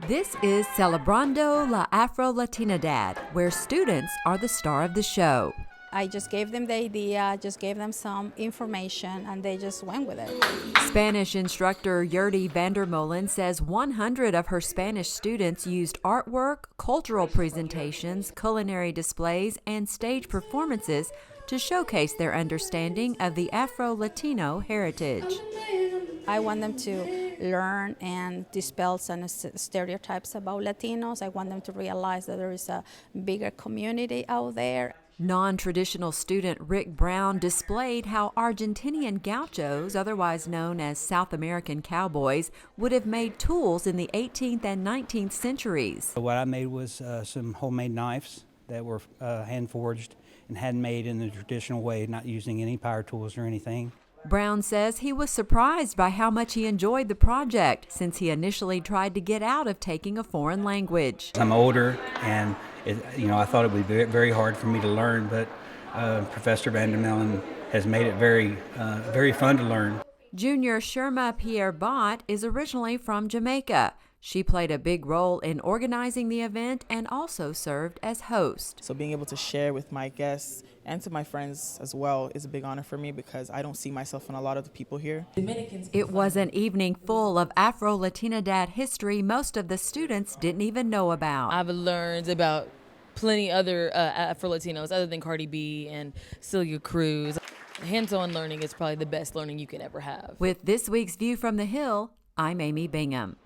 This is Celebrando La Afrolatinidad, where students are the star of the show. I just gave them the idea, just gave them some information, and they just went with it. Spanish instructor Yertty Vandermolen says 100 of her Spanish students used artwork, cultural presentations, culinary displays, and stage performances to showcase their understanding of the Afro Latino heritage. I want them to learn and dispel some stereotypes about Latinos. I want them to realize that there is a bigger community out there. Non-traditional student Rick Brown displayed how Argentinian gauchos, otherwise known as South American cowboys, would have made tools in the 18th and 19th centuries. What I made was some homemade knives that were hand-forged and handmade in the traditional way, not using any power tools or anything. Brown says he was surprised by how much he enjoyed the project since he initially tried to get out of taking a foreign language. I'm older, and I thought it would be very hard for me to learn, but Professor Vandermolen has made it very fun to learn. Junior Sherma Pierre Bott is originally from Jamaica. She played a big role in organizing the event and also served as host. So being able to share with my guests and to my friends as well is a big honor for me because I don't see myself in a lot of the people here. It was an evening full of Afro-Latinidad history most of the students didn't even know about. I've learned about plenty other Afro-Latinos other than Cardi B and Celia Cruz. Hands-on learning is probably the best learning you can ever have. With this week's View from the Hill, I'm Amy Bingham.